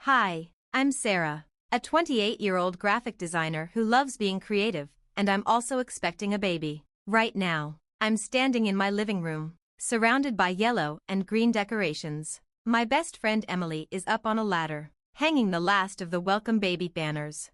Hi, I'm Sarah, a 28-year-old graphic designer who loves being creative, and I'm also expecting a baby. Right now, I'm standing in my living room, surrounded by yellow and green decorations. My best friend Emily is up on a ladder, hanging the last of the welcome baby banners.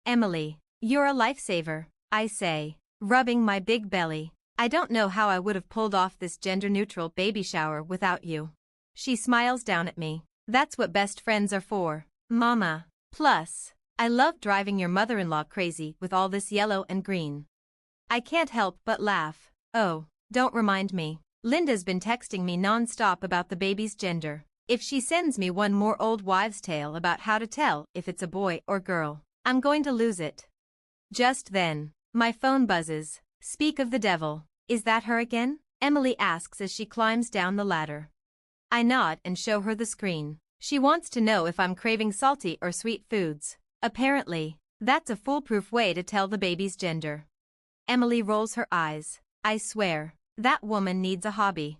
Emily, you're a lifesaver, I say, rubbing my big belly. I don't know how I would have pulled off this gender-neutral baby shower without you. She smiles down at me. That's what best friends are for, Mama. Plus, I love driving your mother-in-law crazy with all this yellow and green. I can't help but laugh. Oh, don't remind me. Linda's been texting me non-stop about the baby's gender. If she sends me one more old wives' tale about how to tell if it's a boy or girl, I'm going to lose it. Just then, my phone buzzes. Speak of the devil, is that her again? Emily asks as she climbs down the ladder. I nod and show her the screen. She wants to know if I'm craving salty or sweet foods. Apparently, that's a foolproof way to tell the baby's gender. Emily rolls her eyes. I swear, that woman needs a hobby.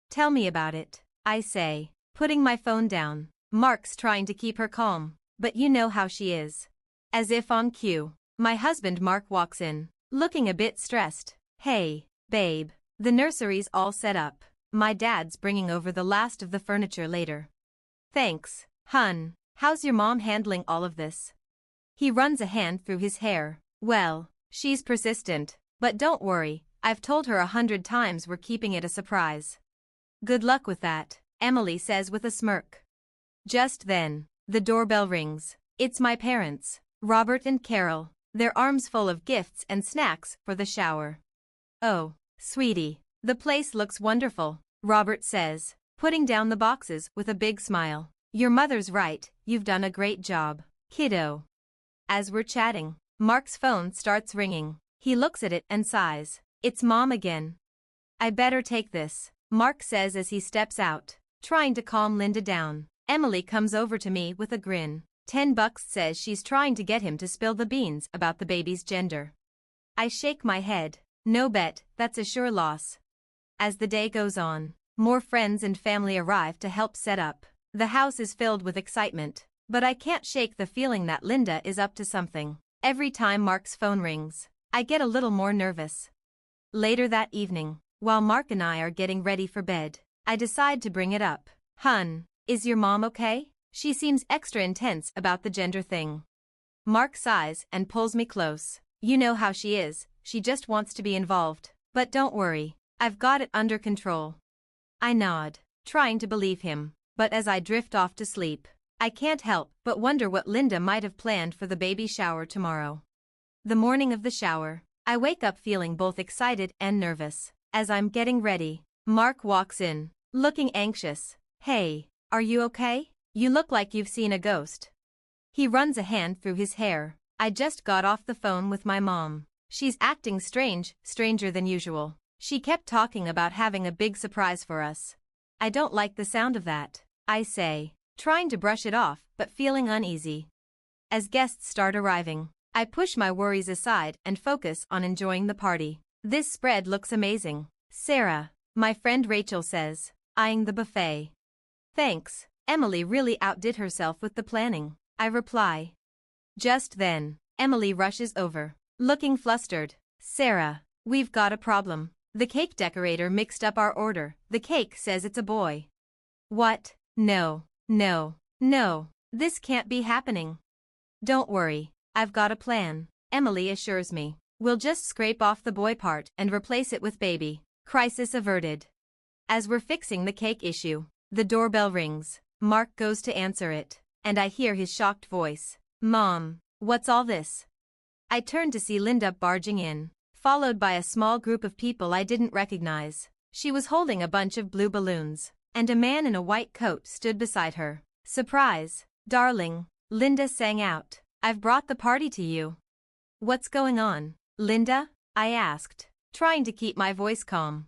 Tell me about it, I say, putting my phone down. Mark's trying to keep her calm, but you know how she is. As if on cue, my husband Mark walks in, looking a bit stressed. Hey, babe, the nursery's all set up. My dad's bringing over the last of the furniture later. Thanks, hun. How's your mom handling all of this? He runs a hand through his hair. Well, she's persistent, but don't worry, I've told her 100 times we're keeping it a surprise. Good luck with that, Emily says with a smirk. Just then, the doorbell rings. It's my parents, Robert and Carol, their arms full of gifts and snacks for the shower. Oh, sweetie, the place looks wonderful, Robert says, putting down the boxes with a big smile. Your mother's right, you've done a great job, kiddo. As we're chatting, Mark's phone starts ringing. He looks at it and sighs. It's Mom again. I better take this, Mark says as he steps out, trying to calm Linda down. Emily comes over to me with a grin. $10 says she's trying to get him to spill the beans about the baby's gender. I shake my head. No bet, that's a sure loss. As the day goes on, more friends and family arrive to help set up. The house is filled with excitement, but I can't shake the feeling that Linda is up to something. Every time Mark's phone rings, I get a little more nervous. Later that evening, while Mark and I are getting ready for bed, I decide to bring it up. Hun, is your mom okay? She seems extra intense about the gender thing. Mark sighs and pulls me close. You know how she is, she just wants to be involved. But don't worry, I've got it under control. I nod, trying to believe him, but as I drift off to sleep, I can't help but wonder what Linda might have planned for the baby shower tomorrow. The morning of the shower, I wake up feeling both excited and nervous. As I'm getting ready, Mark walks in, looking anxious. Hey, are you okay? You look like you've seen a ghost. He runs a hand through his hair. I just got off the phone with my mom. She's acting strange, stranger than usual. She kept talking about having a big surprise for us. I don't like the sound of that, I say, trying to brush it off but feeling uneasy. As guests start arriving, I push my worries aside and focus on enjoying the party. This spread looks amazing, Sarah, my friend Rachel says, eyeing the buffet. Thanks, Emily really outdid herself with the planning, I reply. Just then, Emily rushes over, looking flustered. Sarah, we've got a problem. The cake decorator mixed up our order. The cake says it's a boy. What? No, no, no, this can't be happening. Don't worry, I've got a plan, Emily assures me. We'll just scrape off the boy part and replace it with baby. Crisis averted. As we're fixing the cake issue, the doorbell rings. Mark goes to answer it, and I hear his shocked voice. Mom, what's all this? I turn to see Linda barging in, followed by a small group of people I didn't recognize. She was holding a bunch of blue balloons, and a man in a white coat stood beside her. Surprise, darling, Linda sang out. I've brought the party to you. What's going on, Linda? I asked, trying to keep my voice calm.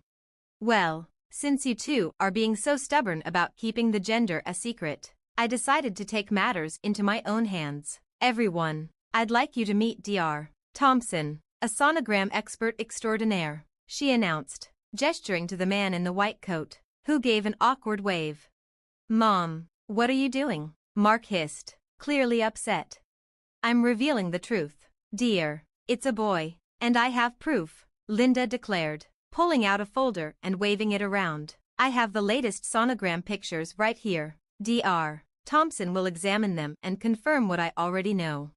Well, since you two are being so stubborn about keeping the gender a secret, I decided to take matters into my own hands. Everyone, I'd like you to meet Dr. Thompson, a sonogram expert extraordinaire, she announced, gesturing to the man in the white coat, who gave an awkward wave. Mom, what are you doing? Mark hissed, clearly upset. I'm revealing the truth. Dear, it's a boy. And I have proof, Linda declared, pulling out a folder and waving it around. I have the latest sonogram pictures right here. Dr. Thompson will examine them and confirm what I already know.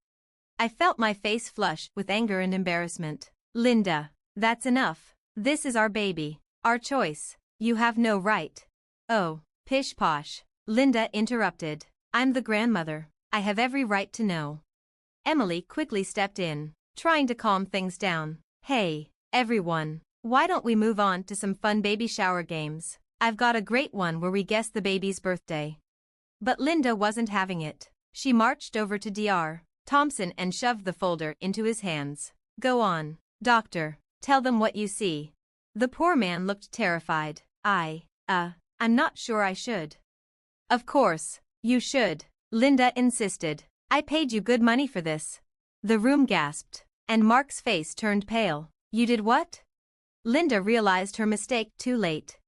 I felt my face flush with anger and embarrassment. Linda, that's enough. This is our baby. Our choice. You have no right. Oh, pish posh. Linda interrupted. I'm the grandmother. I have every right to know. Emily quickly stepped in, trying to calm things down. Hey, everyone. Why don't we move on to some fun baby shower games? I've got a great one where we guess the baby's birthday. But Linda wasn't having it. She marched over to Dr. Thompson and shoved the folder into his hands. Go on, doctor. Tell them what you see. The poor man looked terrified. I'm not sure I should. Of course, you should, Linda insisted. I paid you good money for this. The room gasped, and Mark's face turned pale. You did what? Linda realized her mistake too late.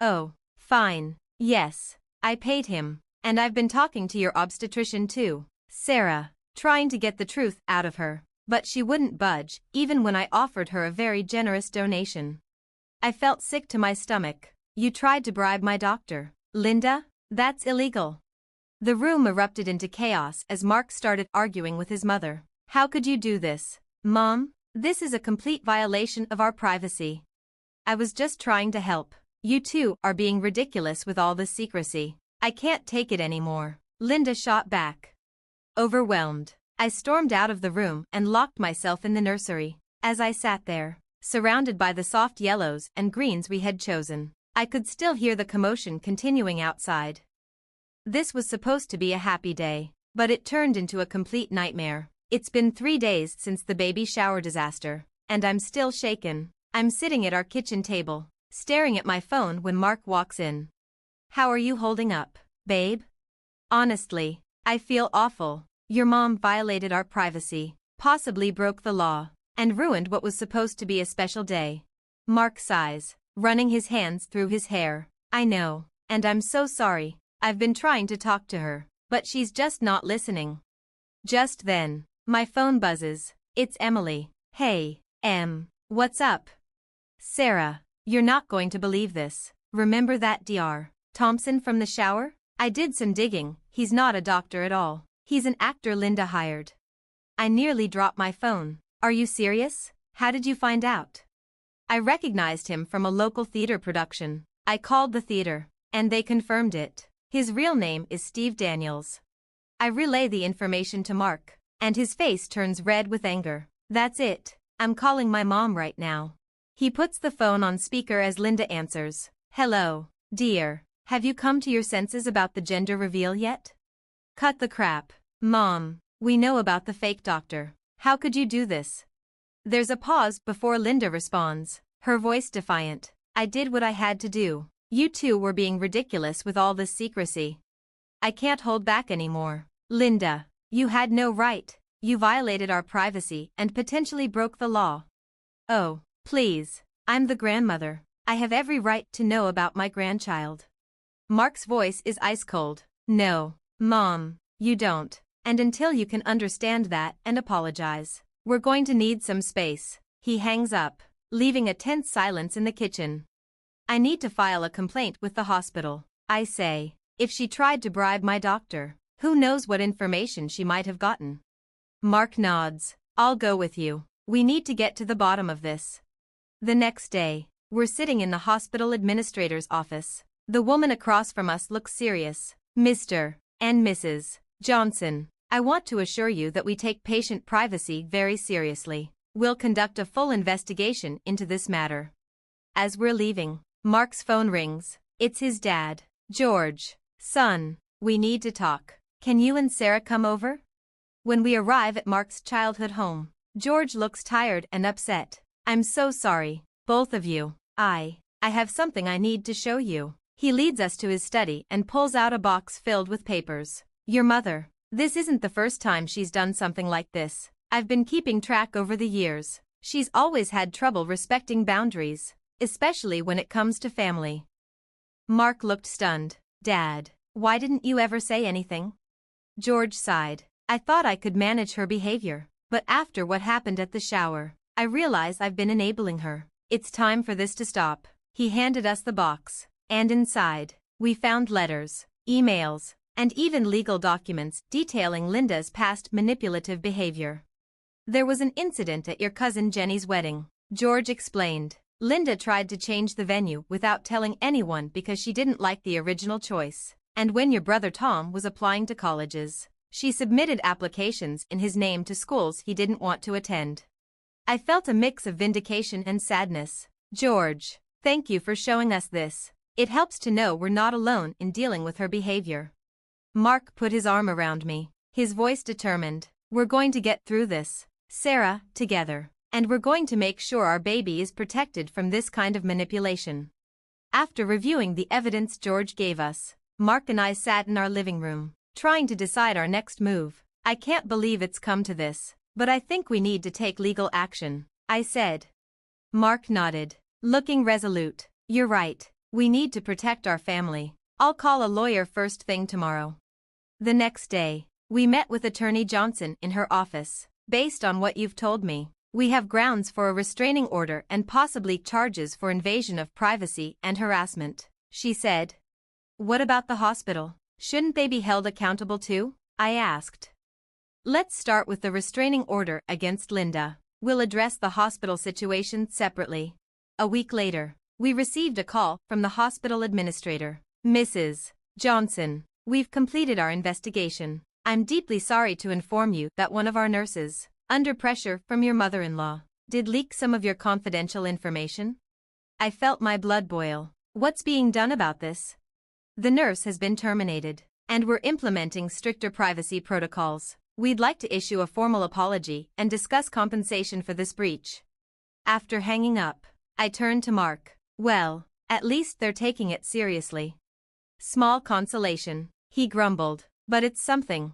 Oh, fine. Yes, I paid him, and I've been talking to your obstetrician too, Sarah, trying to get the truth out of her. But she wouldn't budge, even when I offered her a very generous donation. I felt sick to my stomach. You tried to bribe my doctor. Linda, that's illegal. The room erupted into chaos as Mark started arguing with his mother. How could you do this, Mom? This is a complete violation of our privacy. I was just trying to help. You two are being ridiculous with all this secrecy. I can't take it anymore. Linda shot back. Overwhelmed, I stormed out of the room and locked myself in the nursery. As I sat there, surrounded by the soft yellows and greens we had chosen, I could still hear the commotion continuing outside. This was supposed to be a happy day, but it turned into a complete nightmare. It's been 3 days since the baby shower disaster, and I'm still shaken. I'm sitting at our kitchen table, staring at my phone when Mark walks in. How are you holding up, babe? Honestly, I feel awful. Your mom violated our privacy, possibly broke the law, and ruined what was supposed to be a special day. Mark sighs, running his hands through his hair. I know, and I'm so sorry. I've been trying to talk to her, but she's just not listening. Just then, my phone buzzes. It's Emily. Hey, what's up? Sarah, you're not going to believe this. Remember that Dr. Thompson from the shower? I did some digging. He's not a doctor at all. He's an actor Linda hired. I nearly dropped my phone. Are you serious? How did you find out? I recognized him from a local theater production. I called the theater, and they confirmed it. His real name is Steve Daniels. I relay the information to Mark, and his face turns red with anger. That's it. I'm calling my mom right now. He puts the phone on speaker as Linda answers. Hello, dear. Have you come to your senses about the gender reveal yet? Cut the crap. Mom, we know about the fake doctor. How could you do this? There's a pause before Linda responds, her voice defiant. I did what I had to do. You two were being ridiculous with all this secrecy. I can't hold back anymore. Linda, you had no right. You violated our privacy and potentially broke the law. Oh, please. I'm the grandmother. I have every right to know about my grandchild. Mark's voice is ice cold. No, Mom, you don't. And until you can understand that and apologize, we're going to need some space. He hangs up, leaving a tense silence in the kitchen. I need to file a complaint with the hospital. I say, if she tried to bribe my doctor, who knows what information she might have gotten. Mark nods. I'll go with you. We need to get to the bottom of this. The next day, we're sitting in the hospital administrator's office. The woman across from us looks serious. Mr. and Mrs. Johnson, I want to assure you that we take patient privacy very seriously. We'll conduct a full investigation into this matter. As we're leaving, Mark's phone rings. It's his dad. George. Son, we need to talk. Can you and Sarah come over? When we arrive at Mark's childhood home, George looks tired and upset. I'm so sorry, both of you. I have something I need to show you. He leads us to his study and pulls out a box filled with papers. Your mother. This isn't the first time she's done something like this. I've been keeping track over the years. She's always had trouble respecting boundaries, especially when it comes to family. Mark looked stunned. Dad, Why didn't you ever say anything? George sighed. I thought I could manage her behavior, but after what happened at the shower, I realize I've been enabling her. It's time for this to stop. He handed us the box, and inside, we found letters, emails, and even legal documents detailing Linda's past manipulative behavior. There was an incident at your cousin Jenny's wedding, George explained. Linda tried to change the venue without telling anyone because she didn't like the original choice. And when your brother Tom was applying to colleges, she submitted applications in his name to schools he didn't want to attend. I felt a mix of vindication and sadness. George, thank you for showing us this. It helps to know we're not alone in dealing with her behavior. Mark put his arm around me, his voice determined. We're going to get through this, Sarah, together. And we're going to make sure our baby is protected from this kind of manipulation. After reviewing the evidence George gave us, Mark and I sat in our living room, trying to decide our next move. I can't believe it's come to this, but I think we need to take legal action, I said. Mark nodded, looking resolute. You're right, we need to protect our family. I'll call a lawyer first thing tomorrow. The next day, we met with Attorney Johnson in her office. Based on what you've told me, we have grounds for a restraining order and possibly charges for invasion of privacy and harassment, she said. What about the hospital? Shouldn't they be held accountable too? I asked. Let's start with the restraining order against Linda. We'll address the hospital situation separately. A week later, we received a call from the hospital administrator. Mrs. Johnson, we've completed our investigation. I'm deeply sorry to inform you that one of our nurses, under pressure from your mother-in-law, did leak some of your confidential information. I felt my blood boil. What's being done about this? The nurse has been terminated, and we're implementing stricter privacy protocols. We'd like to issue a formal apology and discuss compensation for this breach. After hanging up, I turned to Mark. Well, at least they're taking it seriously. Small consolation, he grumbled, but it's something.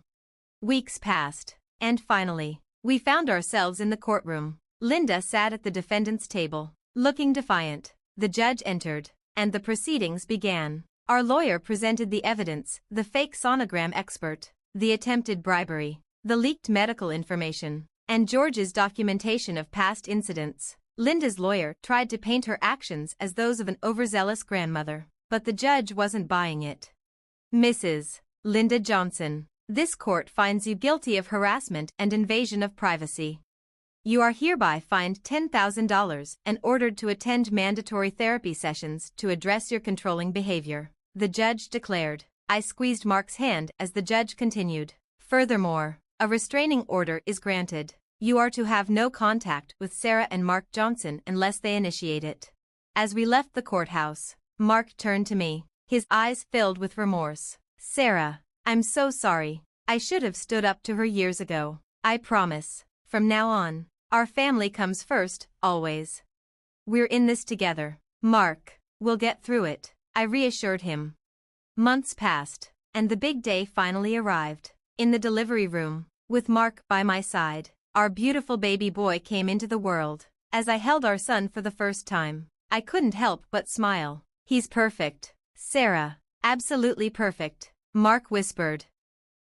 Weeks passed, and finally, we found ourselves in the courtroom. Linda sat at the defendant's table, looking defiant. The judge entered, and the proceedings began. Our lawyer presented the evidence, the fake sonogram expert, the attempted bribery, the leaked medical information, and George's documentation of past incidents. Linda's lawyer tried to paint her actions as those of an overzealous grandmother, but the judge wasn't buying it. Mrs. Linda Johnson, this court finds you guilty of harassment and invasion of privacy. You are hereby fined $10,000 and ordered to attend mandatory therapy sessions to address your controlling behavior, the judge declared. I squeezed Mark's hand as the judge continued. Furthermore, a restraining order is granted. You are to have no contact with Sarah and Mark Johnson unless they initiate it. As we left the courthouse, Mark turned to me, his eyes filled with remorse. Sarah, I'm so sorry. I should have stood up to her years ago. I promise, from now on, our family comes first, always. We're in this together. Mark, we'll get through it, I reassured him. Months passed, and the big day finally arrived. In the delivery room, with Mark by my side, our beautiful baby boy came into the world. As I held our son for the first time, I couldn't help but smile. He's perfect, Sarah, absolutely perfect, Mark whispered.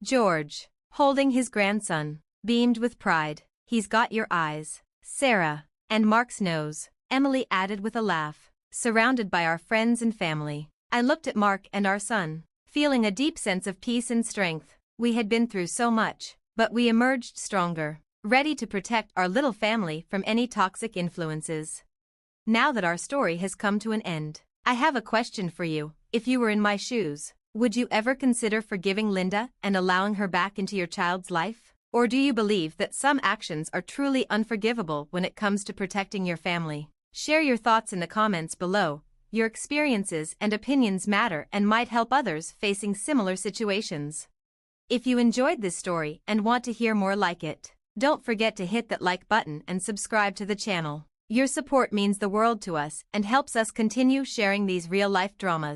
George, holding his grandson, beamed with pride. He's got your eyes, Sarah, and Mark's nose, Emily added with a laugh. Surrounded by our friends and family, I looked at Mark and our son, feeling a deep sense of peace and strength. We had been through so much, but we emerged stronger, ready to protect our little family from any toxic influences. Now that our story has come to an end, I have a question for you. If you were in my shoes, would you ever consider forgiving Linda and allowing her back into your child's life? Or do you believe that some actions are truly unforgivable when it comes to protecting your family? Share your thoughts in the comments below. Your experiences and opinions matter and might help others facing similar situations. If you enjoyed this story and want to hear more like it, don't forget to hit that like button and subscribe to the channel. Your support means the world to us and helps us continue sharing these real-life dramas.